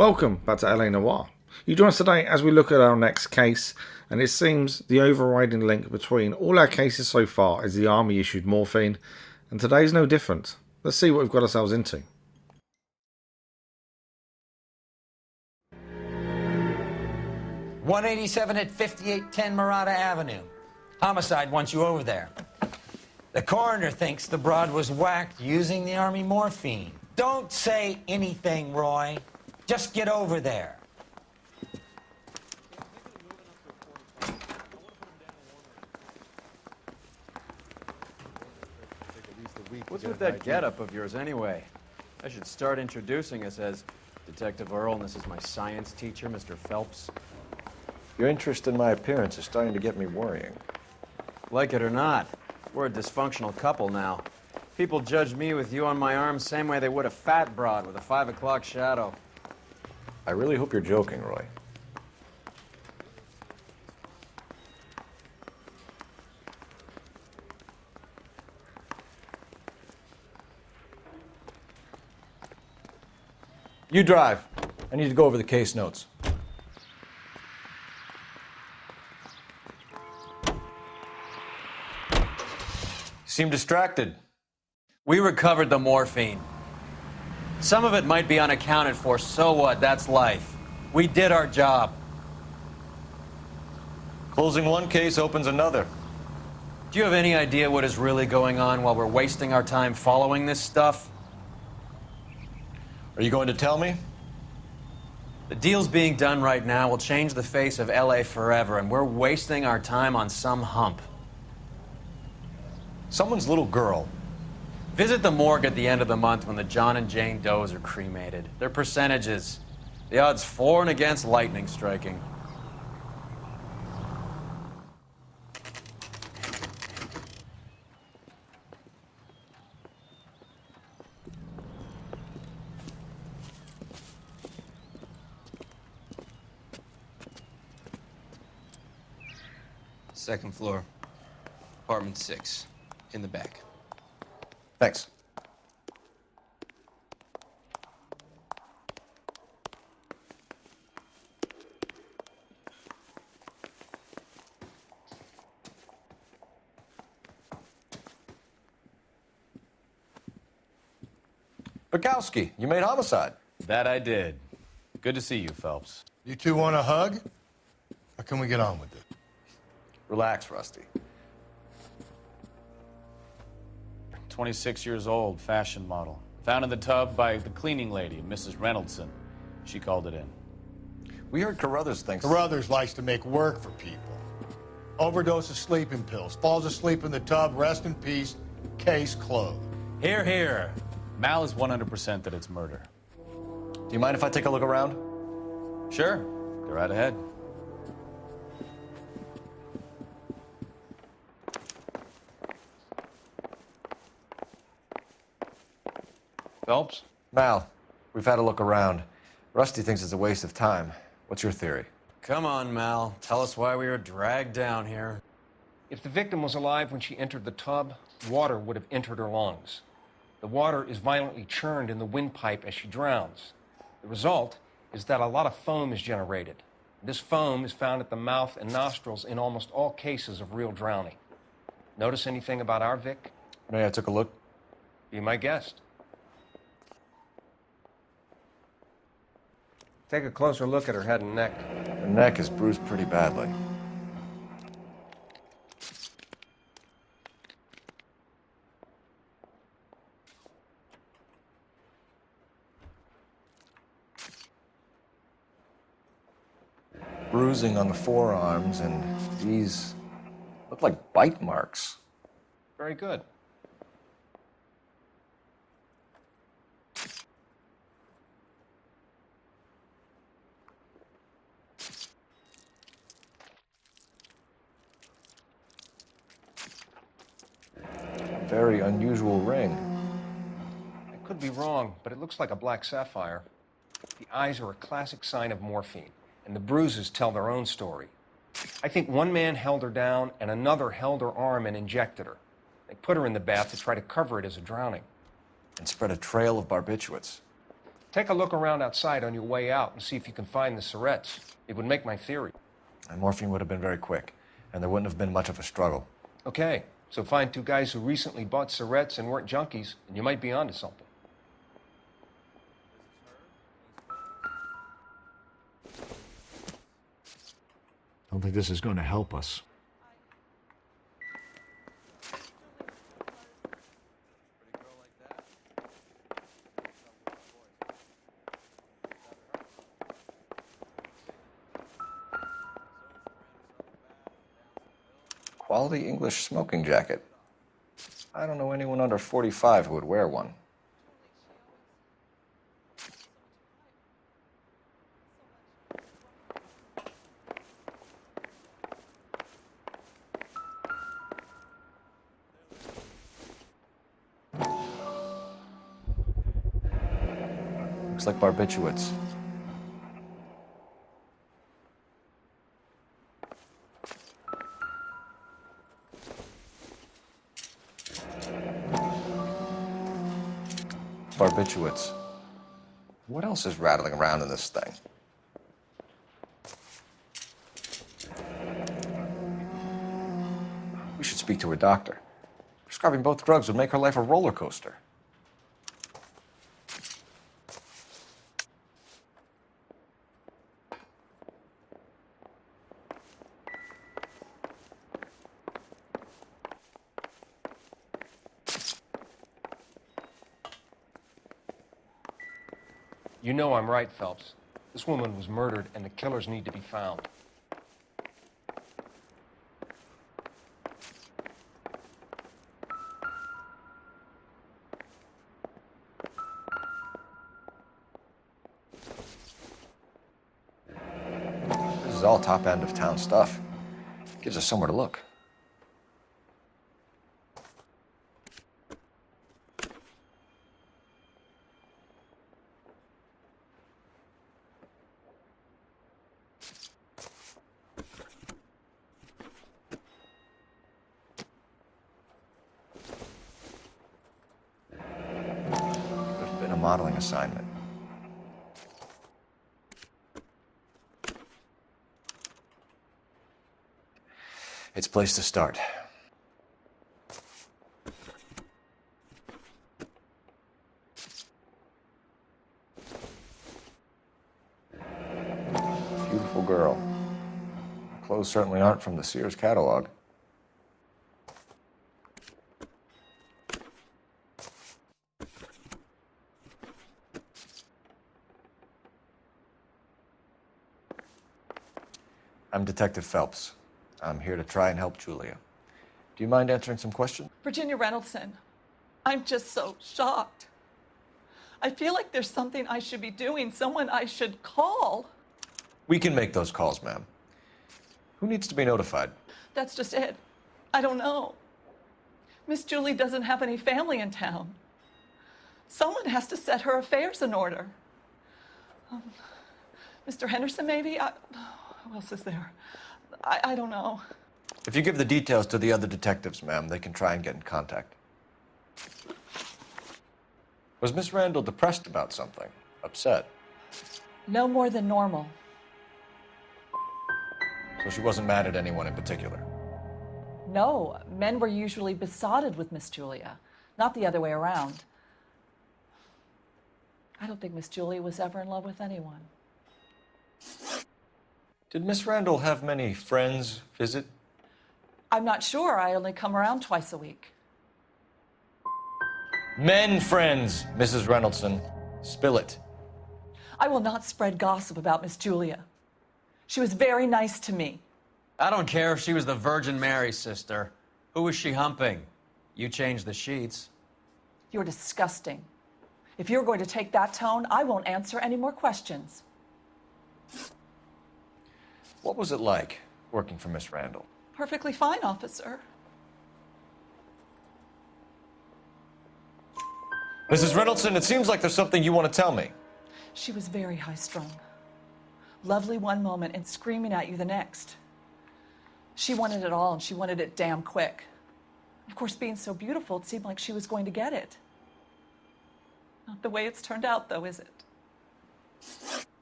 Welcome back to LA Noire. You join us today as we look at our next case, and it seems the overriding link between all our cases so far is the Army issued morphine, and today's no different. Let's see what we've got ourselves into. .187 at 5810 Murata Avenue. Homicide wants you over there. The coroner thinks the broad was whacked using the Army morphine. Don't say anything, Roy. Just get over there. What's with that getup of yours, anyway? I should start introducing us as Detective Earl, and this is my science teacher, Mr. Phelps. Your interest in my appearance is starting to get me worrying. Like it or not, we're a dysfunctional couple now. People judge me with you on my arm same way they would a fat broad with a 5 o'clock shadow. I really hope you're joking, Roy. You drive. I need to go over the case notes. You seem distracted. We recovered the morphine. Some of it might be unaccounted for, so what? That's life. We did our job. Closing one case opens another. Do you have any idea what is really going on while we're wasting our time following this stuff? Are you going to tell me? The deals being done right now will change the face of LA forever, and we're wasting our time on some hump. Someone's little girl. Visit the morgue at the end of the month when the John and Jane Does are cremated. Their percentages. The odds for and against lightning striking. Second floor, apartment 6, in the back. Thanks. Bukowski, you made homicide. That I did. Good to see you, Phelps. You two want a hug? Or can we get on with it? Relax, Rusty. 26 years old, fashion model. Found in the tub by the cleaning lady, Mrs. Reynoldson. She called it in. We heard Carruthers thinks... Carruthers likes to make work for people. Overdose of sleeping pills, falls asleep in the tub, rest in peace, case closed. Here, here. Mal is 100% that it's murder. Do you mind if I take a look around? Sure. Go right ahead. Phelps? Mal, we've had a look around. Rusty thinks it's a waste of time. What's your theory? Come on, Mal. Tell us why we were dragged down here. If the victim was alive when she entered the tub, water would have entered her lungs. The water is violently churned in the windpipe as she drowns. The result is that a lot of foam is generated. This foam is found at the mouth and nostrils in almost all cases of real drowning. Notice anything about our Vic? May I took a look? Be my guest. Take a closer look at her head and neck. Her neck is bruised pretty badly. Bruising on the forearms, and these look like bite marks. Very good. Very unusual ring. I could be wrong, but it looks like a black sapphire. The eyes are a classic sign of morphine, and the bruises tell their own story. I think one man held her down and another held her arm and injected her. They put her in the bath to try to cover it as a drowning. And spread a trail of barbiturates. Take a look around outside on your way out and see if you can find the syrettes. It would make my theory. And morphine would have been very quick, and there wouldn't have been much of a struggle. Okay, so find two guys who recently bought syrettes and weren't junkies, and you might be onto something. I don't think this is going to help us. Quality English smoking jacket. I don't know anyone under 45 who would wear one. Looks like barbiturates. Barbiturates. What else is rattling around in this thing? We should speak to a doctor. Prescribing both drugs would make her life a roller coaster. You know I'm right, Phelps. This woman was murdered, and the killers need to be found. This is all top end of town stuff. Gives us somewhere to look. There's been a modeling assignment. It's a place to start. Beautiful girl. Her clothes certainly aren't from the Sears catalog. I'm Detective Phelps. I'm here to try and help Julia. Do you mind answering some questions? Virginia Reynoldson, I'm just so shocked. I feel like there's something I should be doing, someone I should call. We can make those calls, ma'am. Who needs to be notified? That's just it. I don't know. Miss Julie doesn't have any family in town. Someone has to set her affairs in order. Mr. Henderson, maybe? Who else is there? I don't know. If you give the details to the other detectives, ma'am, they can try and get in contact. Was Miss Randall depressed about something? Upset? No more than normal. So she wasn't mad at anyone in particular? No, men were usually besotted with Miss Julia, not the other way around. I don't think Miss Julia was ever in love with anyone. Did Miss Randall have many friends visit? I'm not sure. I only come around twice a week. Men friends, Mrs. Reynoldson. Spill it. I will not spread gossip about Miss Julia. She was very nice to me. I don't care if she was the Virgin Mary, sister. Who was she humping? You changed the sheets. You're disgusting. If you're going to take that tone, I won't answer any more questions. What was it like working for Miss Randall? Perfectly fine, officer. Mrs. Reynoldson, it seems like there's something you want to tell me. She was very high-strung. Lovely one moment and screaming at you the next. She wanted it all, and she wanted it damn quick. Of course, being so beautiful, it seemed like she was going to get it. Not the way it's turned out, though, is it?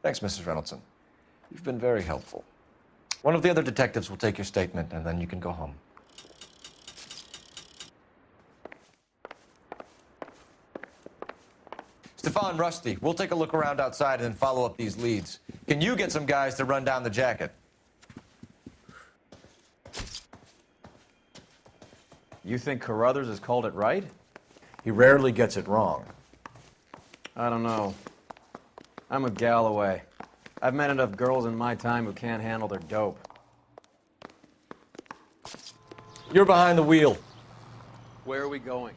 Thanks, Mrs. Reynoldson. You've been very helpful. One of the other detectives will take your statement, and then you can go home. Stefan, Rusty, we'll take a look around outside and then follow up these leads. Can you get some guys to run down the jacket? You think Carruthers has called it right? He rarely gets it wrong. I don't know. I'm with Galloway. I've met enough girls in my time who can't handle their dope. You're behind the wheel. Where are we going?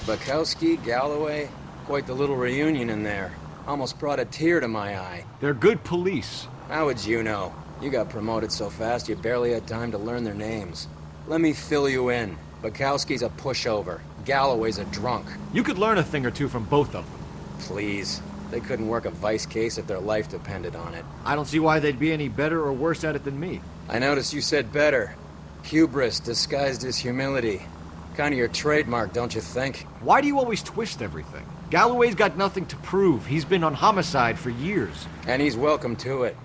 Bukowski, Galloway, quite the little reunion in there. Almost brought a tear to my eye. They're good police. How would you know? You got promoted so fast you barely had time to learn their names. Let me fill you in. Bukowski's a pushover. Galloway's a drunk. You could learn a thing or two from both of them. Please. They couldn't work a vice case if their life depended on it. I don't see why they'd be any better or worse at it than me. I noticed you said better. Hubris disguised as humility. Kind of your trademark, don't you think? Why do you always twist everything? Galloway's got nothing to prove. He's been on homicide for years. And he's welcome to it.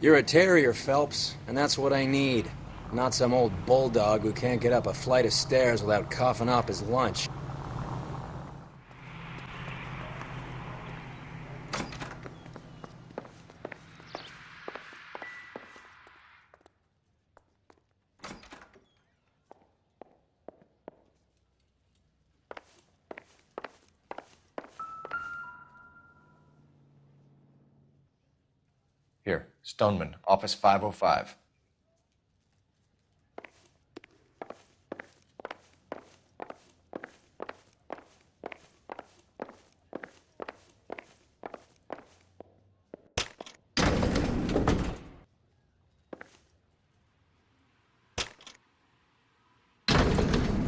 You're a terrier, Phelps, and that's what I need. Not some old bulldog who can't get up a flight of stairs without coughing up his lunch. Here, Stoneman, office 505.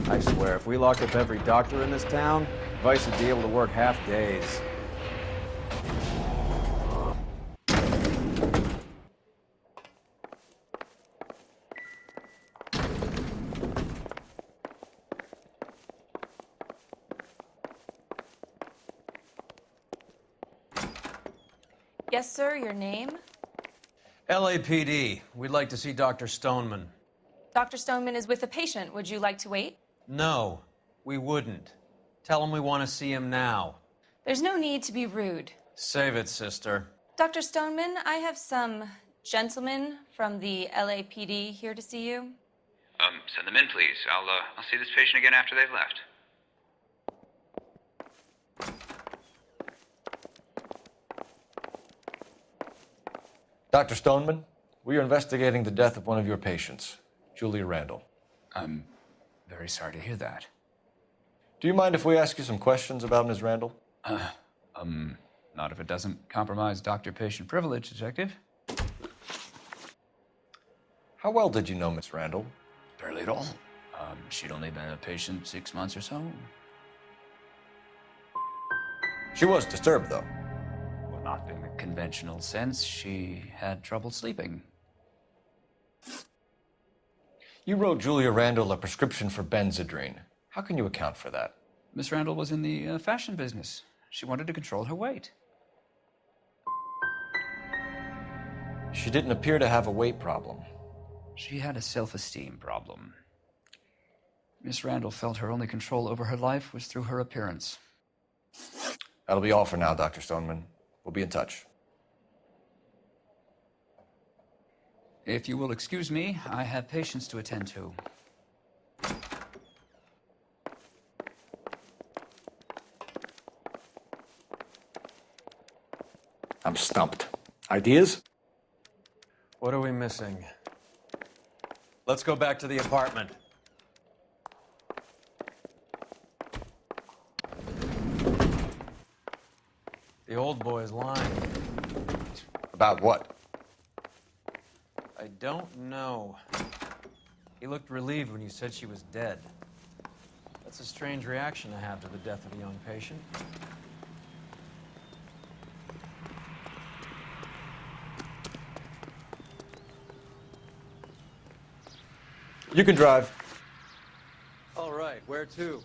I swear, if we locked up every doctor in this town, Vice would be able to work half days. Yes, sir, your name? LAPD. We'd like to see Dr. Stoneman. Dr. Stoneman is with a patient. Would you like to wait? No, we wouldn't. Tell him we want to see him now. There's no need to be rude. Save it, sister. Dr. Stoneman, I have some gentlemen from the LAPD here to see you. Send them in, please. I'll see this patient again after they've left. Dr. Stoneman, we are investigating the death of one of your patients, Julia Randall. I'm very sorry to hear that. Do you mind if we ask you some questions about Ms. Randall? Not if it doesn't compromise doctor-patient privilege, Detective. How well did you know Miss Randall? Barely at all. She'd only been a patient 6 months or so. She was disturbed, though. Well, not in the conventional sense. She had trouble sleeping. You wrote Julia Randall a prescription for Benzedrine. How can you account for that? Miss Randall was in the fashion business. She wanted to control her weight. She didn't appear to have a weight problem. She had a self-esteem problem. Miss Randall felt her only control over her life was through her appearance. That'll be all for now, Dr. Stoneman. We'll be in touch. If you will excuse me, I have patients to attend to. I'm stumped. Ideas? What are we missing? Let's go back to the apartment. The old boy's lying. About what? I don't know. He looked relieved when you said she was dead. That's a strange reaction to have to the death of a young patient. You can drive. All right, where to?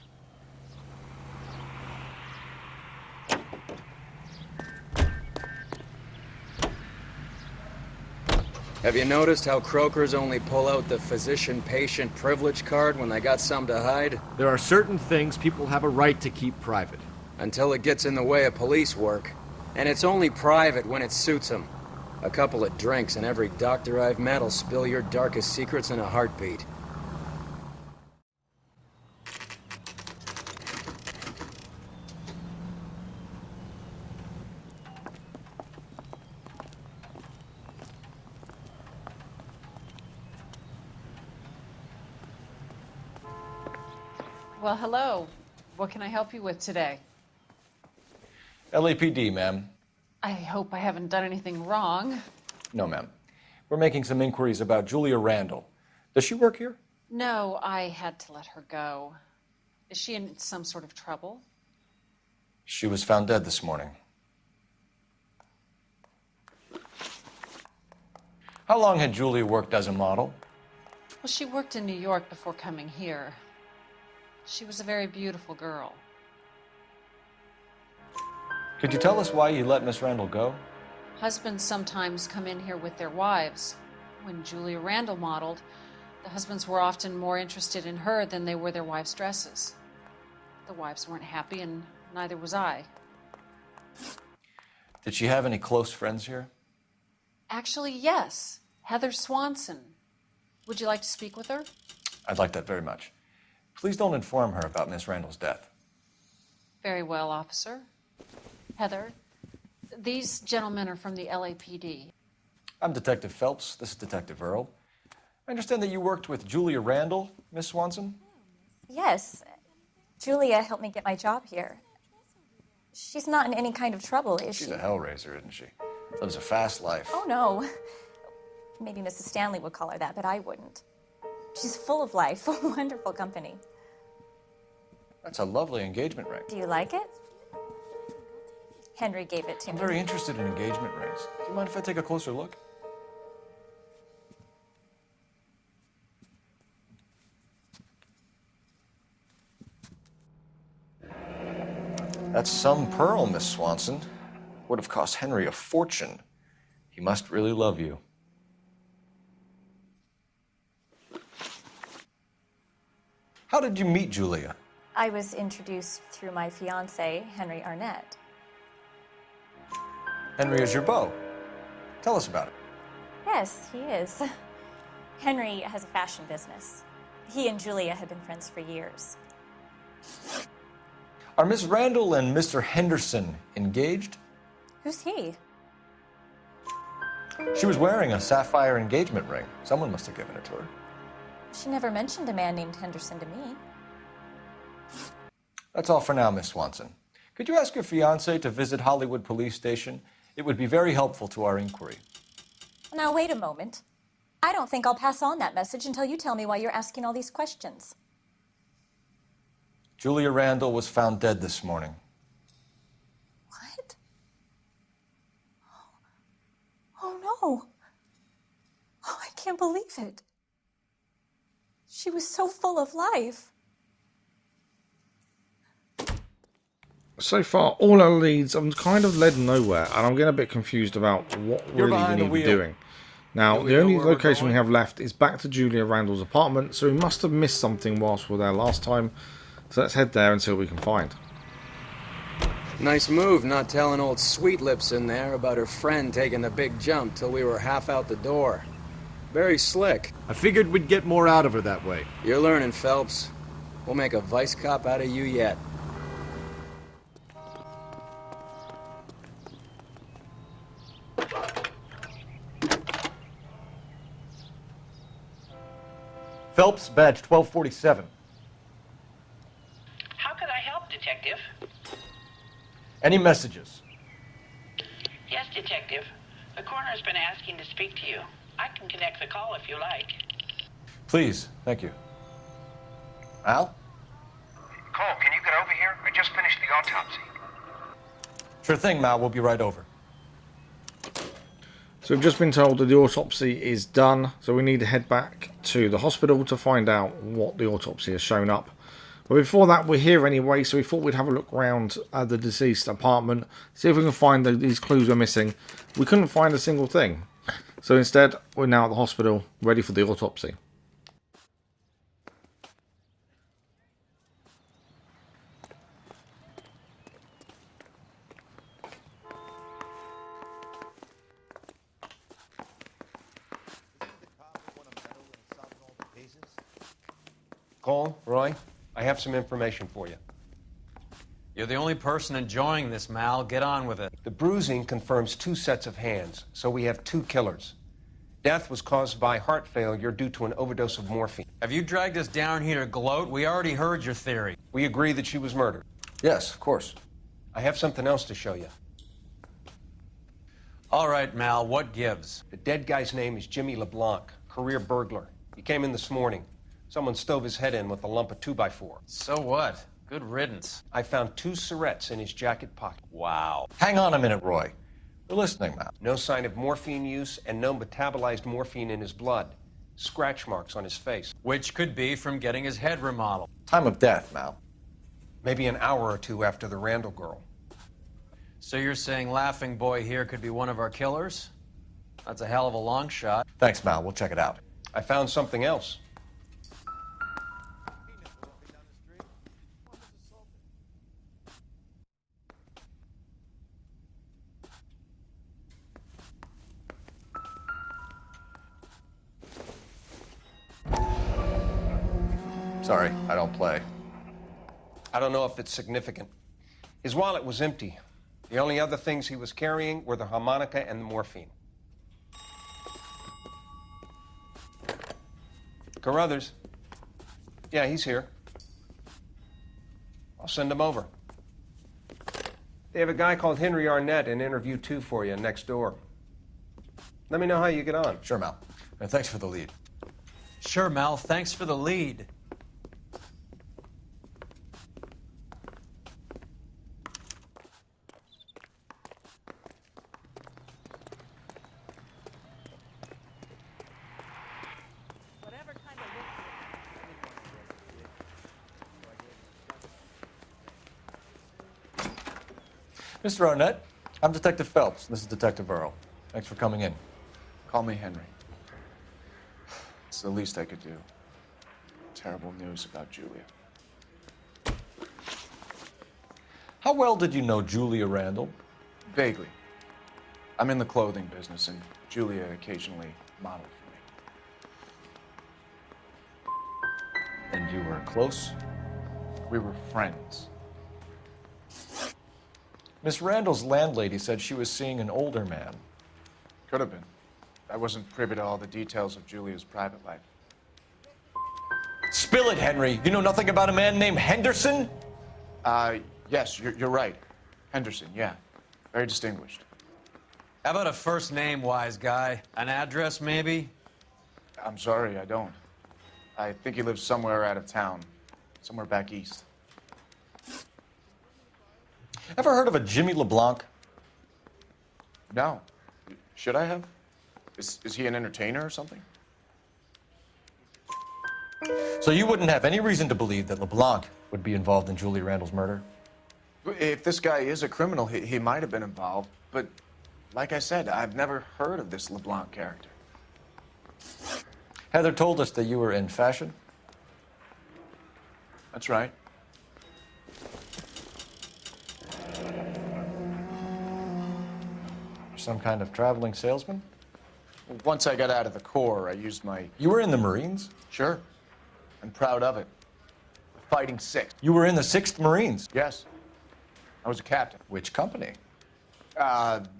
Have you noticed how croakers only pull out the physician-patient privilege card when they got something to hide? There are certain things people have a right to keep private. Until it gets in the way of police work. And it's only private when it suits them. A couple of drinks and every doctor I've met will spill your darkest secrets in a heartbeat. Well, hello. What can I help you with today? LAPD, ma'am. I hope I haven't done anything wrong. No, ma'am. We're making some inquiries about Julia Randall. Does she work here? No, I had to let her go. Is she in some sort of trouble? She was found dead this morning. How long had Julia worked as a model? Well, she worked in New York before coming here. She was a very beautiful girl. Could you tell us why you let Miss Randall go? Husbands sometimes come in here with their wives. When Julia Randall modeled, the husbands were often more interested in her than they were their wives' dresses. The wives weren't happy, and neither was I. Did she have any close friends here? Actually, yes. Heather Swanson. Would you like to speak with her? I'd like that very much. Please don't inform her about Miss Randall's death. Very well, officer. Heather, these gentlemen are from the LAPD. I'm Detective Phelps. This is Detective Earl. I understand that you worked with Julia Randall, Miss Swanson? Yes. Julia helped me get my job here. She's not in any kind of trouble, is she? She's a hellraiser, isn't she? Lives a fast life. Oh, no. Maybe Mrs. Stanley would call her that, but I wouldn't. She's full of life, wonderful company. That's a lovely engagement ring. Do you like it? Henry gave it to me. I'm very interested in engagement rings. Do you mind if I take a closer look? That's some pearl, Miss Swanson. Would have cost Henry a fortune. He must really love you. How did you meet Julia? I was introduced through my fiancé, Henry Arnett. Henry is your beau. Tell us about it. Yes, he is. Henry has a fashion business. He and Julia have been friends for years. Are Miss Randall and Mr. Henderson engaged? Who's he? She was wearing a sapphire engagement ring. Someone must have given it to her. She never mentioned a man named Henderson to me. That's all for now, Miss Swanson. Could you ask your fiancé to visit Hollywood Police Station? It would be very helpful to our inquiry. Now, wait a moment. I don't think I'll pass on that message until you tell me why you're asking all these questions. Julia Randall was found dead this morning. What? Oh, no. Oh, I can't believe it. She was so full of life. So far, all our leads, I'm kind of led nowhere, and I'm getting a bit confused about what really we need to be doing. Now, the only location we have left is back to Julia Randall's apartment, so we must have missed something whilst we were there last time. So let's head there and see what we can find. Nice move not telling old Sweet Lips in there about her friend taking the big jump till we were half out the door. Very slick. I figured we'd get more out of her that way. You're learning, Phelps. We'll make a vice cop out of you yet. Phelps, badge 1247. How can I help, Detective? Any messages? Yes, Detective. The coroner's been asking to speak to you. I can connect the call if you like. Please, thank you. Al? Cole, can you get over here? I just finished the autopsy. Sure thing, Mal. We'll be right over. So we've just been told that the autopsy is done, so we need to head back to the hospital to find out what the autopsy has shown up. But before that, we're here anyway, so we thought we'd have a look around at the deceased apartment, see if we can find these clues we're missing. We couldn't find a single thing. So instead, we're now at the hospital, ready for the autopsy. Cole, Roy, I have some information for you. You're the only person enjoying this, Mal. Get on with it. The bruising confirms 2 sets of hands, so we have 2 killers. Death was caused by heart failure due to an overdose of morphine. Have you dragged us down here to gloat? We already heard your theory. We agree that she was murdered. Yes, of course. I have something else to show you. All right, Mal, what gives? The dead guy's name is Jimmy LeBlanc, career burglar. He came in this morning. Someone stove his head in with a lump of 2x4. So what? Good riddance. I found 2 cigarettes in his jacket pocket. Wow. Hang on a minute, Roy. We're listening, Mal. No sign of morphine use and no metabolized morphine in his blood. Scratch marks on his face. Which could be from getting his head remodeled. Time of death, Mal. Maybe an hour or 2 after the Randall girl. So you're saying Laughing Boy here could be one of our killers? That's a hell of a long shot. Thanks, Mal. We'll check it out. I found something else. Sorry, I don't play. I don't know if it's significant. His wallet was empty. The only other things he was carrying were the harmonica and the morphine. Carruthers. Yeah, he's here. I'll send him over. They have a guy called Henry Arnett in interview 2 for you next door. Let me know how you get on. Sure, Mal. And thanks for the lead. Sure, Mal. Thanks for the lead. Mr. Arnett, I'm Detective Phelps. This is Detective Earl. Thanks for coming in. Call me Henry. It's the least I could do. Terrible news about Julia. How well did you know Julia Randall? Vaguely. I'm in the clothing business, and Julia occasionally modeled for me. And you were close? We were friends. Miss Randall's landlady said she was seeing an older man. Could have been. I wasn't privy to all the details of Julia's private life. Spill it, Henry. You know nothing about a man named Henderson? Yes, you're right. Henderson, yeah. Very distinguished. How about a first name, wise guy? An address, maybe? I'm sorry, I don't. I think he lives somewhere out of town. Somewhere back east. Ever heard of a Jimmy LeBlanc? No. Should I have? Is he an entertainer or something? So you wouldn't have any reason to believe that LeBlanc would be involved in Julia Randall's murder? If this guy is a criminal, he might have been involved. But like I said, I've never heard of this LeBlanc character. Heather told us that you were in fashion. That's right. Some kind of traveling salesman? Once I got out of the Corps, I used my... You were in the Marines? Sure. I'm proud of it. The Fighting Sixth. You were in the 6th Marines? Yes. I was a captain. Which company?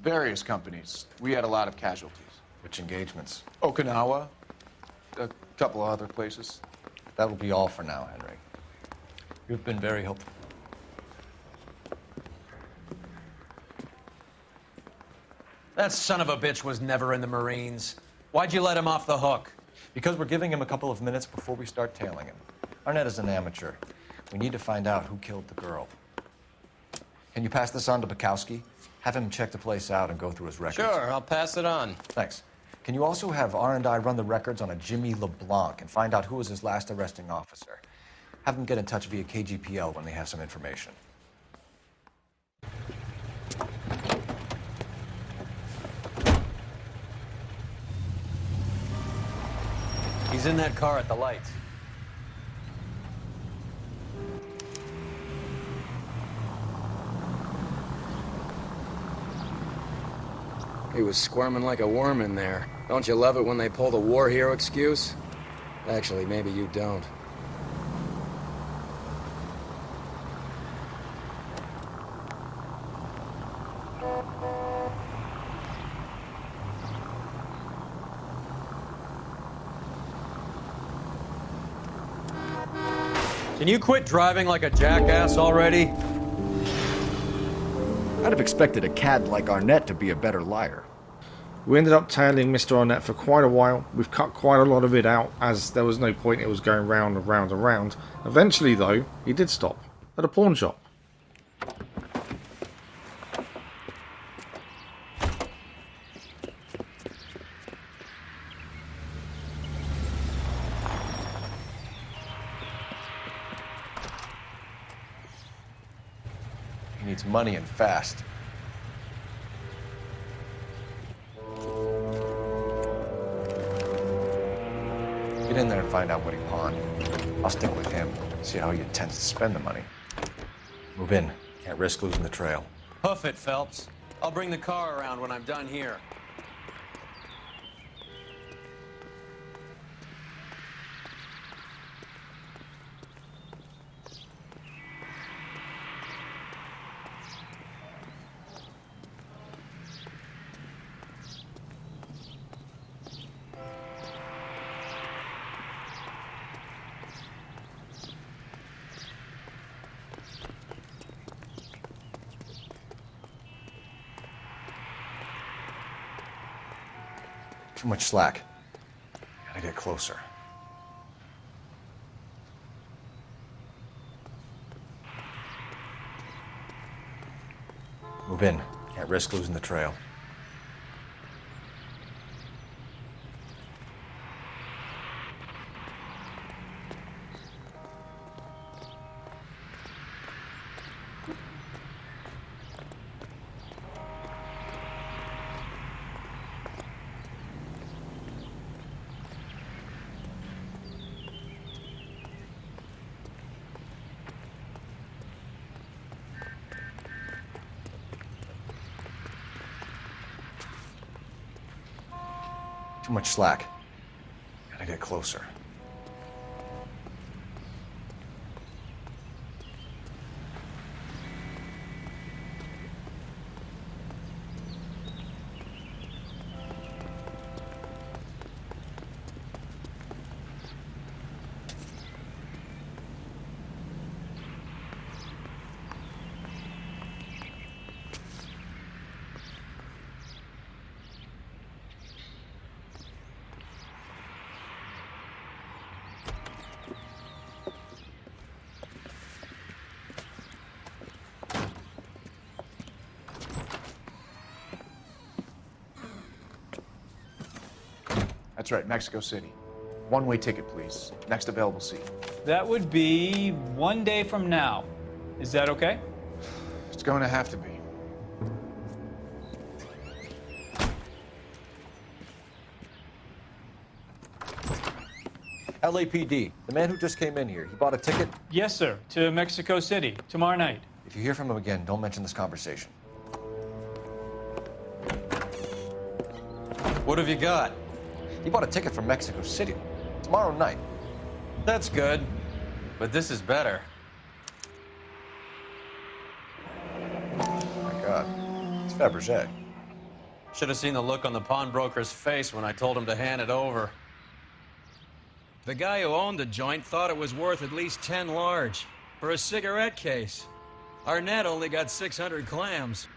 Various companies. We had a lot of casualties. Which engagements? Okinawa. A couple of other places. That'll be all for now, Henry. You've been very helpful. That son of a bitch was never in the Marines. Why'd you let him off the hook? Because we're giving him a couple of minutes before we start tailing him. Arnett is an amateur. We need to find out who killed the girl. Can you pass this on to Bukowski? Have him check the place out and go through his records. Sure, I'll pass it on. Thanks. Can you also have R&I run the records on a Jimmy LeBlanc and find out who was his last arresting officer? Have them get in touch via KGPL when they have some information. He's in that car at the lights. He was squirming like a worm in there. Don't you love it when they pull the war hero excuse? Actually, maybe you don't. Can you quit driving like a jackass already? I'd have expected a cad like Arnett to be a better liar. We ended up tailing Mr Arnett for quite a while. We've cut quite a lot of it out, as there was no point, it was going round and round and round. Eventually though, he did stop at a pawn shop. He needs money and fast. Get in there and find out what he pawned. I'll stick with him, see how he intends to spend the money. Move in. Can't risk losing the trail. Hoof it, Phelps. I'll bring the car around when I'm done here. Too much slack. Gotta get closer. Move in. Can't risk losing the trail. Too much slack. Gotta get closer. That's right, Mexico City. One-way ticket, please. Next available seat. That would be 1 day from now. Is that okay? It's going to have to be. LAPD, the man who just came in here, he bought a ticket? Yes, sir. To Mexico City, tomorrow night. If you hear from him again, don't mention this conversation. What have you got? He bought a ticket from Mexico City. Tomorrow night. That's good. But this is better. Oh my God. It's Fabergé. Should have seen the look on the pawnbroker's face when I told him to hand it over. The guy who owned the joint thought it was worth at least 10 large for a cigarette case. Arnett only got 600 clams.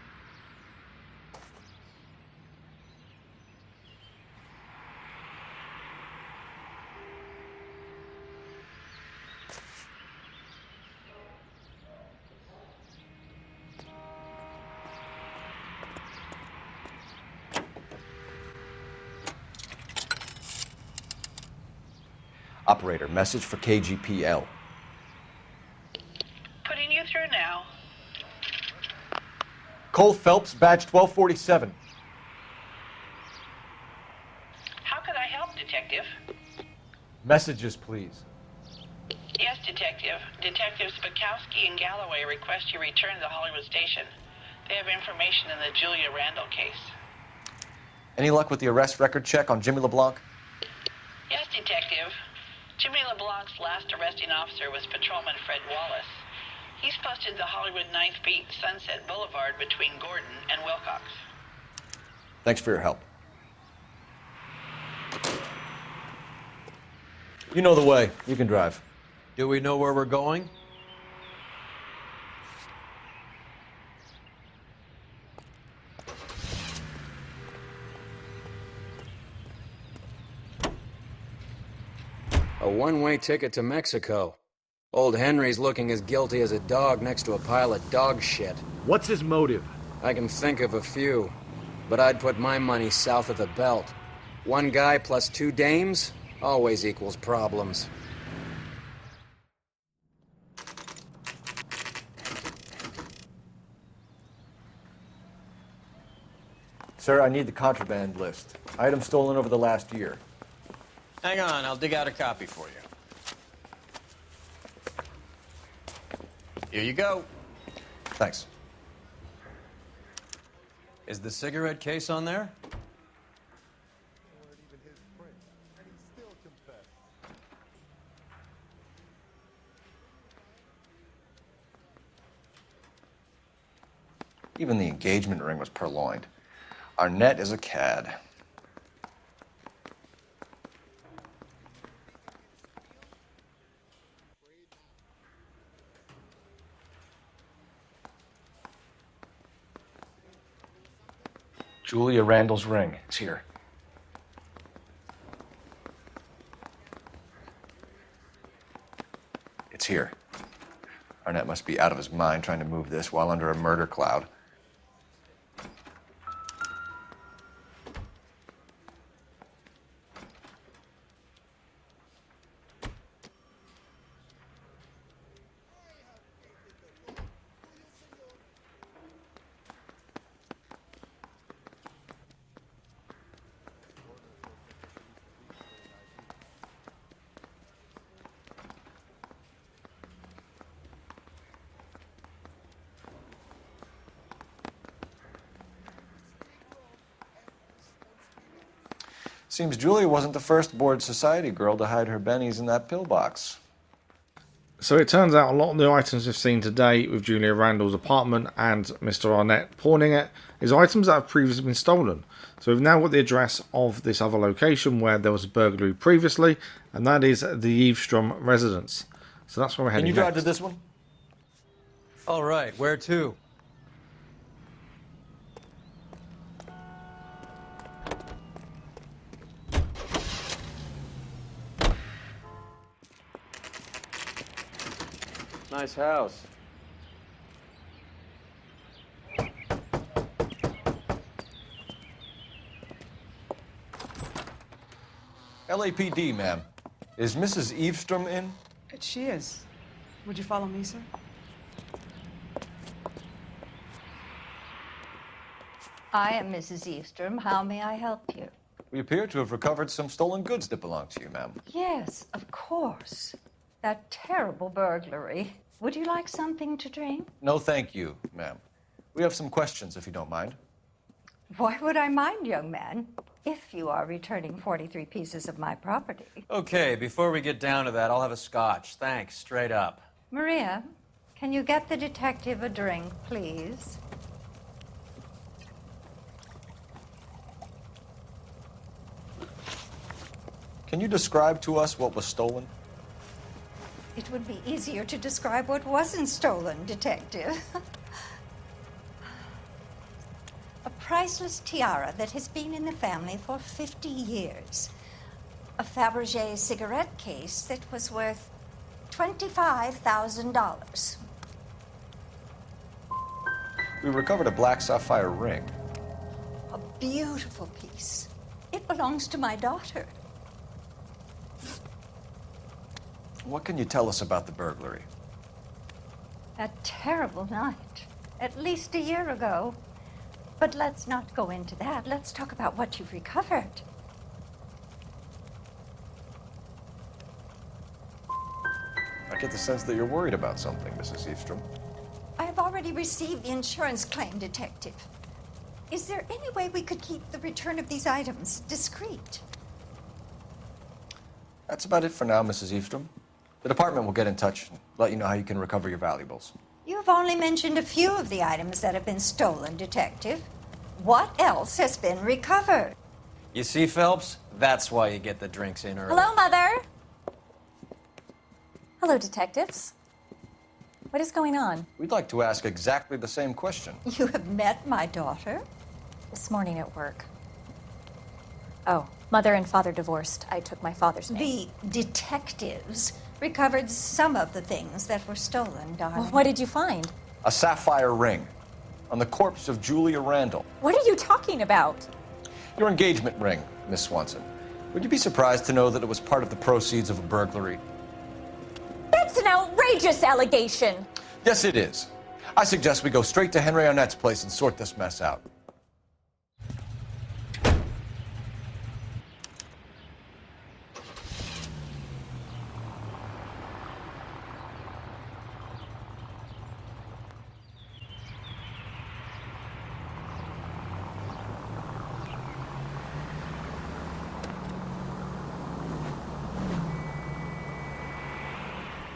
Operator, message for KGPL. Putting you through now. Cole Phelps, badge 1247. How could I help, Detective? Messages, please. Yes, Detective. Detectives Bukowski and Galloway request you return to the Hollywood station. They have information in the Julia Randall case. Any luck with the arrest record check on Jimmy LeBlanc? Yes, Detective. Jimmy LeBlanc's last arresting officer was Patrolman Fred Wallace. He's posted the Hollywood 9th Beat Sunset Boulevard between Gordon and Wilcox. Thanks for your help. You know the way. You can drive. Do we know where we're going? A one-way ticket to Mexico. Old Henry's looking as guilty as a dog next to a pile of dog shit. What's his motive? I can think of a few, but I'd put my money south of the belt. One guy plus two dames always equals problems. Sir, I need the contraband list. Items stolen over the last year. Hang on, I'll dig out a copy for you. Here you go. Thanks. Is the cigarette case on there? Even the engagement ring was purloined. Arnett is a cad. Julia Randall's ring. It's here. It's here. Arnett must be out of his mind trying to move this while under a murder cloud. Seems Julia wasn't the first bored society girl to hide her bennies in that pillbox. So it turns out a lot of the items we've seen today with Julia Randall's apartment and Mr Arnett pawning it is items that have previously been stolen. So we've now got the address of this other location where there was a burglary previously, and that is the Eavestrom residence. So that's where we're heading Can you drive next. to this one? All right, where to? Nice house. LAPD, ma'am. Is Mrs. Eavestrom in? She is. Would you follow me, sir? I am Mrs. Eavestrom. How may I help you? We appear to have recovered some stolen goods that belong to you, ma'am. Yes, of course. That terrible burglary. Would you like something to drink? No, thank you, ma'am. We have some questions, if you don't mind. Why would I mind, young man, if you are returning 43 pieces of my property? Okay, before we get down to that, I'll have a scotch. Thanks, straight up. Maria, can you get the detective a drink, please? Can you describe to us what was stolen? It would be easier to describe what wasn't stolen, Detective. A priceless tiara that has been in the family for 50 years. A Fabergé cigarette case that was worth $25,000. We recovered a black sapphire ring. A beautiful piece. It belongs to my daughter. What can you tell us about the burglary? A terrible night. At least a year ago. But let's not go into that. Let's talk about what you've recovered. I get the sense that you're worried about something, Mrs. Eastrom. I have already received the insurance claim, Detective. Is there any way we could keep the return of these items discreet? That's about it for now, Mrs. Eastrom. The department will get in touch and let you know how you can recover your valuables. You've only mentioned a few of the items that have been stolen, Detective. What else has been recovered? You see, Phelps? That's why you get the drinks in early. Hello, Mother. Hello, detectives. What is going on? We'd like to ask exactly the same question. You have met my daughter? This morning at work. Oh, mother and father divorced. I took my father's name. The detectives recovered some of the things that were stolen, darling. Well, what did you find? A sapphire ring on the corpse of Julia Randall. What are you talking about? Your engagement ring, Miss Swanson. Would you be surprised to know that it was part of the proceeds of a burglary? That's an outrageous allegation. Yes, it is. I suggest we go straight to Henry Arnett's place and sort this mess out.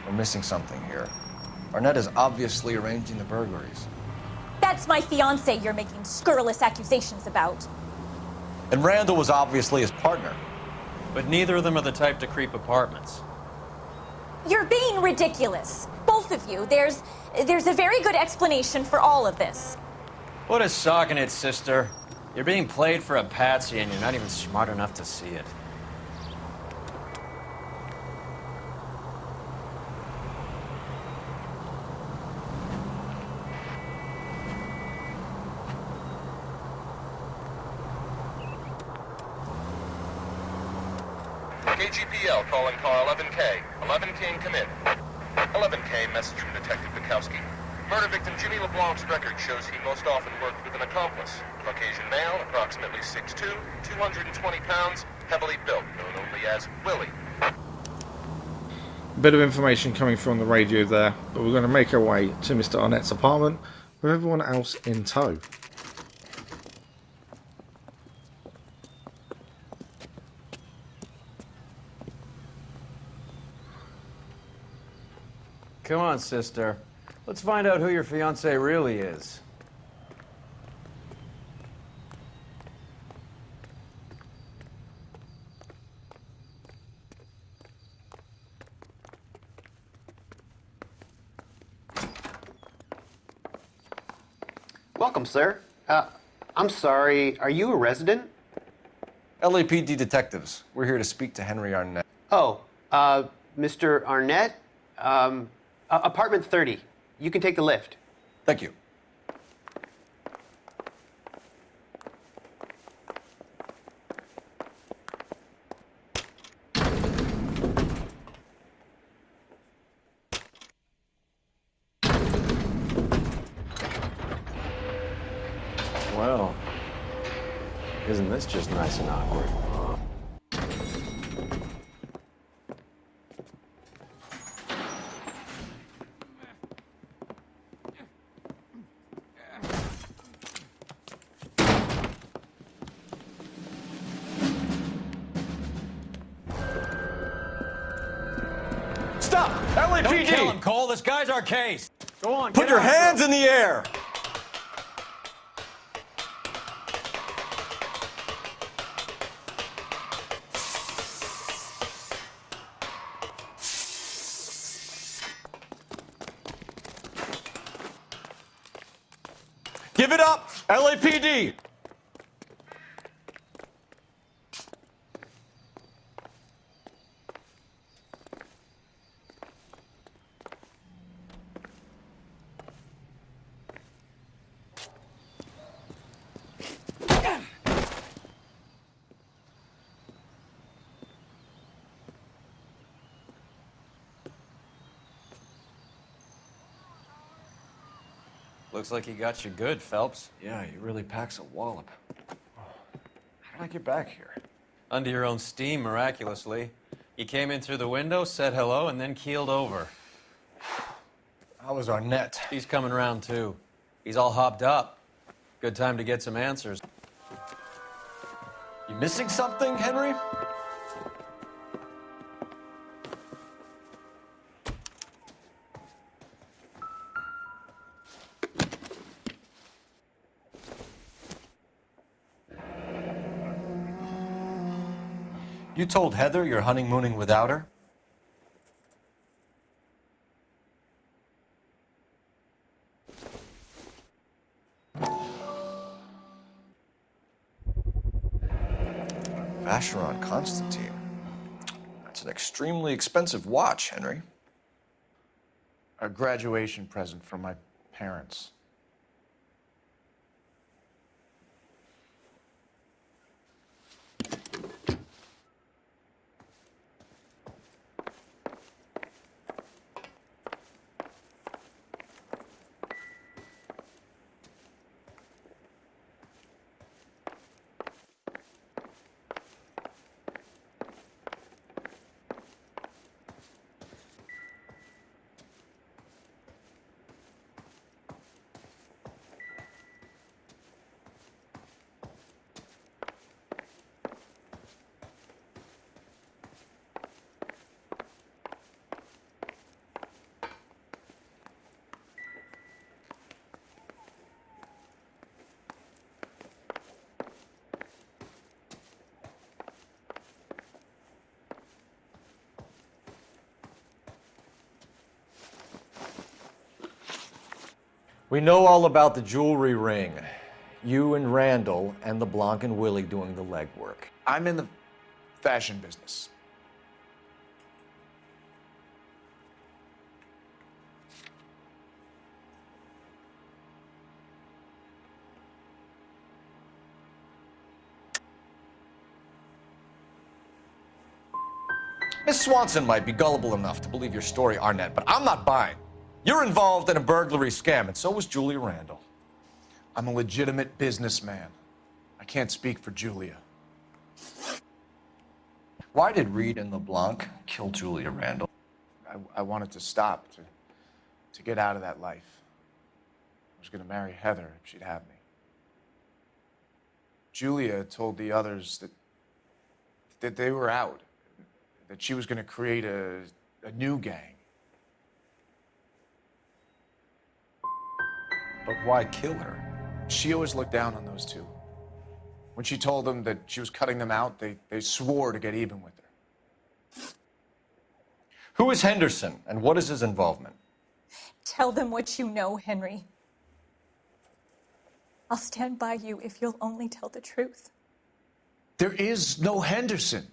We're missing something here. Arnett is obviously arranging the burglaries. That's my fiance you're making scurrilous accusations about. And Randall was obviously his partner. But neither of them are the type to creep apartments. You're being ridiculous. Both of you. There's a very good explanation for all of this. What is sock in it, sister? You're being played for a patsy and you're not even smart enough to see it. KGPL calling car 11K. 11K come in. 11K, message from Detective Bukowski. Murder victim Jimmy LeBlanc's record shows he most often worked with an accomplice. Caucasian male, approximately 6'2", 220 pounds, heavily built, known only as Willie. A bit of information coming from the radio there, but we're going to make our way to Mr Arnett's apartment with everyone else in tow. Come on, sister. Let's find out who your fiance really is. Welcome, sir. I'm sorry, are you a resident? LAPD detectives. We're here to speak to Henry Arnett. Oh, Mr. Arnett? Apartment 30. You can take the lift. Thank you. Well, isn't this just nice and awkward? Stop! LAPD! Don't kill him, Cole. This guy's our case. Go on, Put get your after hands him. in the air! Give it up, LAPD! Looks like he got you good, Phelps. Yeah, he really packs a wallop. How did I get back here? Under your own steam, miraculously. You came in through the window, said hello, and then keeled over. How was Arnett? He's coming round, too. He's all hopped up. Good time to get some answers. You missing something, Henry? You told Heather you're honeymooning without her? Vacheron Constantine. That's an extremely expensive watch, Henry. A graduation present from my parents. We know all about the jewelry ring. You and Randall and LeBlanc and Willie doing the legwork. I'm in the fashion business. Miss Swanson might be gullible enough to believe your story, Arnett, but I'm not buying. You're involved in a burglary scam, and so was Julia Randall. I'm a legitimate businessman. I can't speak for Julia. Why did Reed and LeBlanc kill Julia Randall? I wanted to stop, to get out of that life. I was going to marry Heather if she'd have me. Julia told the others that they were out, that she was going to create a new gang. But why kill her? She always looked down on those two. When she told them that she was cutting them out, they swore to get even with her. Who is Henderson, and what is his involvement? Tell them what you know, Henry. I'll stand by you if you'll only tell the truth. There is no Henderson.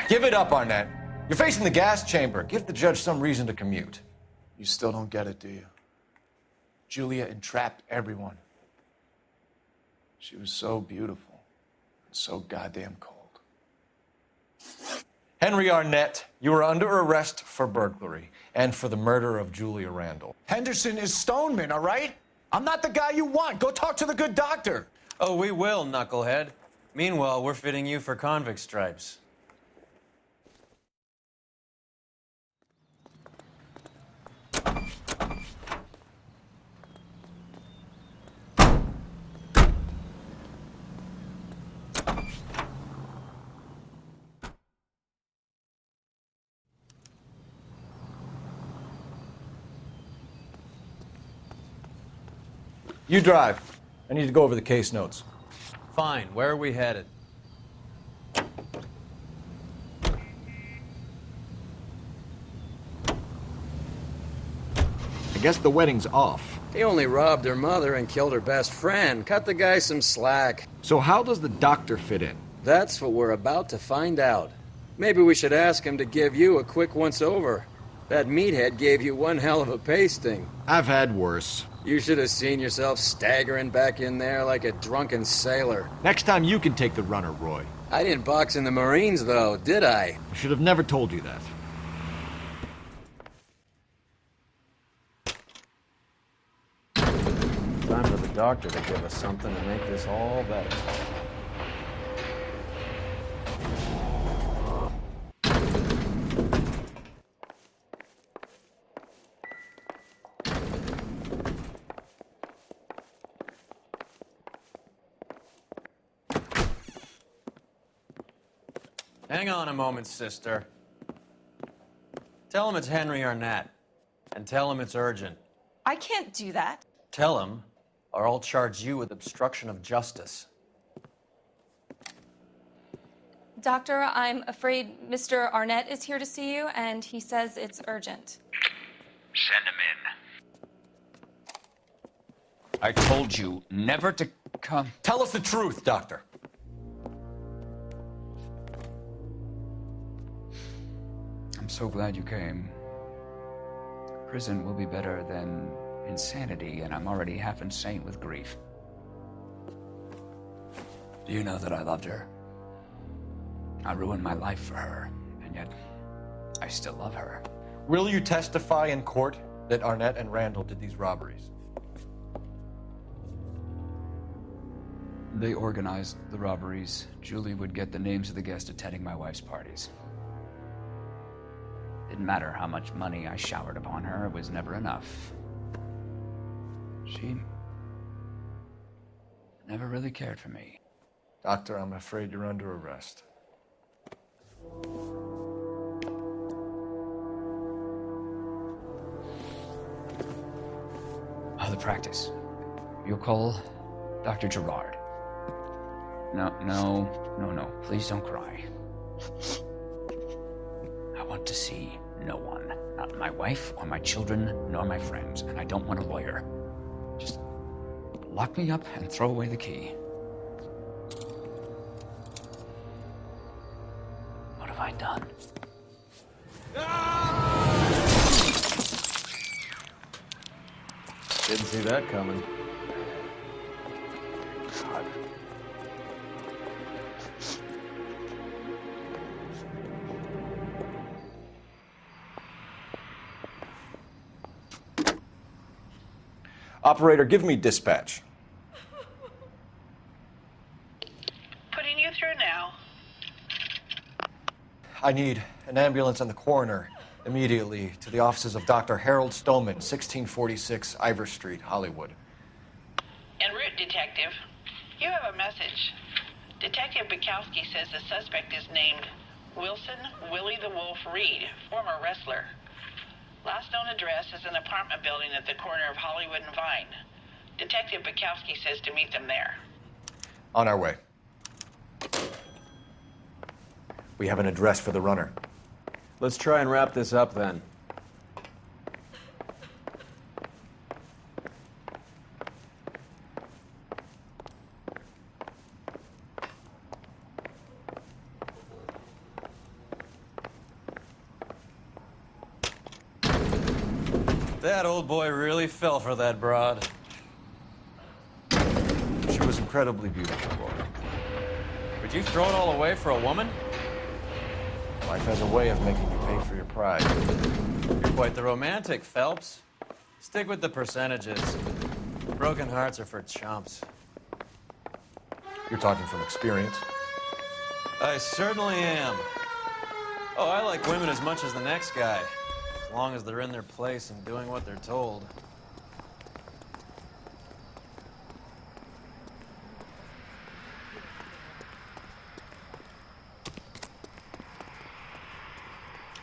Give it up, Arnett. You're facing the gas chamber. Give the judge some reason to commute. You still don't get it, do you? Julia entrapped everyone. She was so beautiful and so goddamn cold. Henry Arnett, you are under arrest for burglary and for the murder of Julia Randall. Henderson is Stoneman, all right? I'm not the guy you want. Go talk to the good doctor. Oh, we will, knucklehead. Meanwhile, we're fitting you for convict stripes. You drive. I need to go over the case notes. Fine. Where are we headed? I guess the wedding's off. He only robbed her mother and killed her best friend. Cut the guy some slack. So how does the doctor fit in? That's what we're about to find out. Maybe we should ask him to give you a quick once-over. That meathead gave you one hell of a pasting. I've had worse. You should have seen yourself staggering back in there like a drunken sailor. Next time you can take the runner, Roy. I didn't box in the Marines, though, did I? I should have never told you that. Time for the doctor to give us something to make this all better. Hang on a moment, sister. Tell him it's Henry Arnett, and tell him it's urgent. I can't do that. Tell him, or I'll charge you with obstruction of justice. Doctor, I'm afraid Mr. Arnett is here to see you, and he says it's urgent. Send him in. I told you never to come. Tell us the truth, Doctor. I'm so glad you came. Prison will be better than insanity, and I'm already half insane with grief. Do you know that I loved her? I ruined my life for her, and yet I still love her. Will you testify in court that Arnett and Randall did these robberies? They organized the robberies. Julie would get the names of the guests attending my wife's parties. Didn't matter how much money I showered upon her, it was never enough. She never really cared for me. Doctor, I'm afraid you're under arrest. Oh, the practice. You'll call Dr. Gerard. No. Please don't cry. I want to see no one. Not my wife or my children, nor my friends. And I don't want a lawyer. Just lock me up and throw away the key. What have I done? Didn't see that coming. God. Operator, give me dispatch. Putting you through now. I need an ambulance and the coroner immediately to the offices of Dr. Harold Stoneman, 1646 Ivor Street, Hollywood. En route, Detective. You have a message. Detective Bukowski says the suspect is named Wilson Willie the Wolf Reed, former wrestler. Last known address is an apartment building at the corner of Hollywood and Vine. Detective Bukowski says to meet them there. On our way. We have an address for the runner. Let's try and wrap this up then. That old boy really fell for that broad. She was incredibly beautiful, Roy. Would you throw it all away for a woman? Life has a way of making you pay for your pride. You're quite the romantic, Phelps. Stick with the percentages. Broken hearts are for chumps. You're talking from experience. I certainly am. Oh, I like women as much as the next guy. As long as they're in their place and doing what they're told.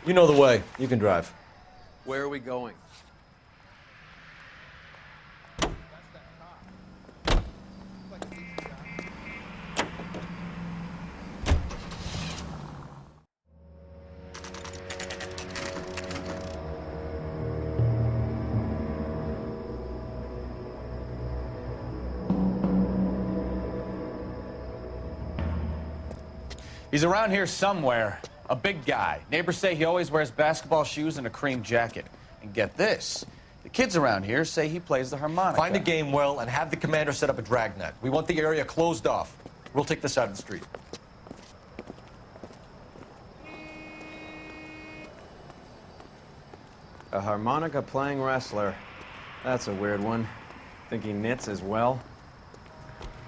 You know the way. You can drive. Where are we going? He's around here somewhere. A big guy. Neighbors say he always wears basketball shoes and a cream jacket. And get this, the kids around here say he plays the harmonica. Find a game well and have the commander set up a dragnet. We want the area closed off. We'll take this side of the street. A harmonica playing wrestler. That's a weird one. Think he knits as well?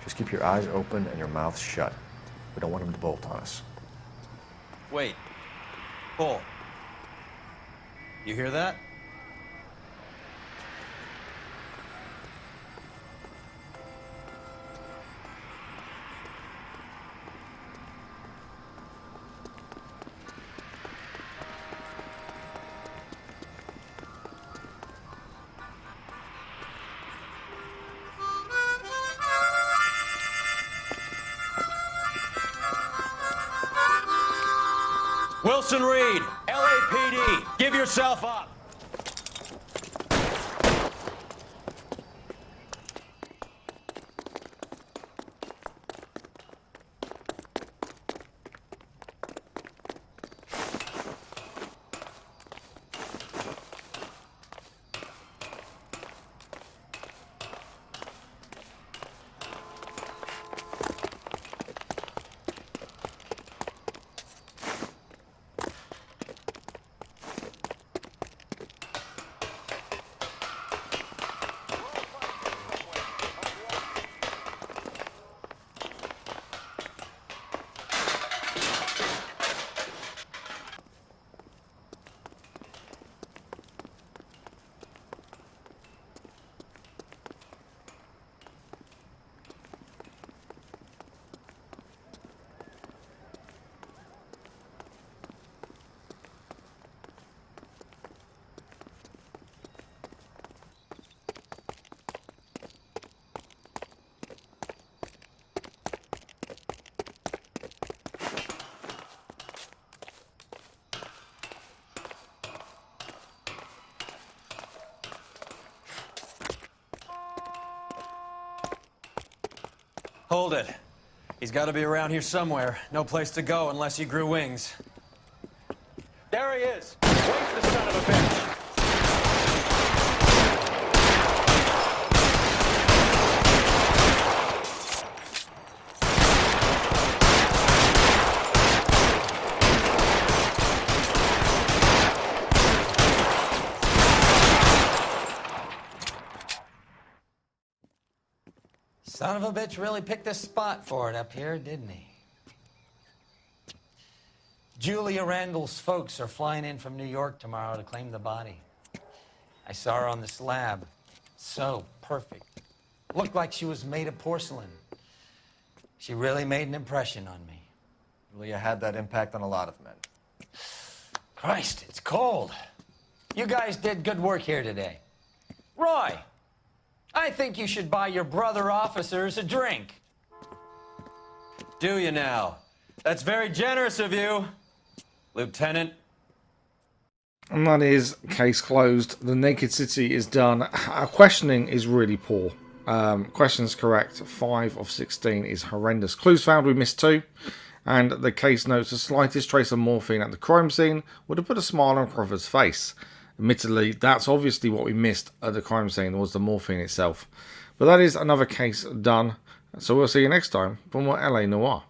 Just keep your eyes open and your mouth shut. We don't want him to bolt on us. Wait. Cole. You hear that? Wilson Reed, LAPD, give yourself up. Hold it. He's got to be around here somewhere. No place to go unless he grew wings. There he is. Where's the son of a bitch? Son of a bitch really picked a spot for it up here, didn't he? Julia Randall's folks are flying in from New York tomorrow to claim the body. I saw her on the slab. So perfect. Looked like she was made of porcelain. She really made an impression on me. Julia had that impact on a lot of men. Christ, it's cold. You guys did good work here today. Roy, I think you should buy your brother officers a drink. Do you now? That's very generous of you, Lieutenant. And that is case closed. The Naked City is done. Our questioning is really poor. Questions correct. 5 of 16 is horrendous. Clues found, we missed 2. And the case notes the slightest trace of morphine at the crime scene would have put a smile on Crawford's face. Admittedly, that's obviously what we missed at the crime scene, was the morphine itself. But that is another case done. So we'll see you next time for more LA Noire.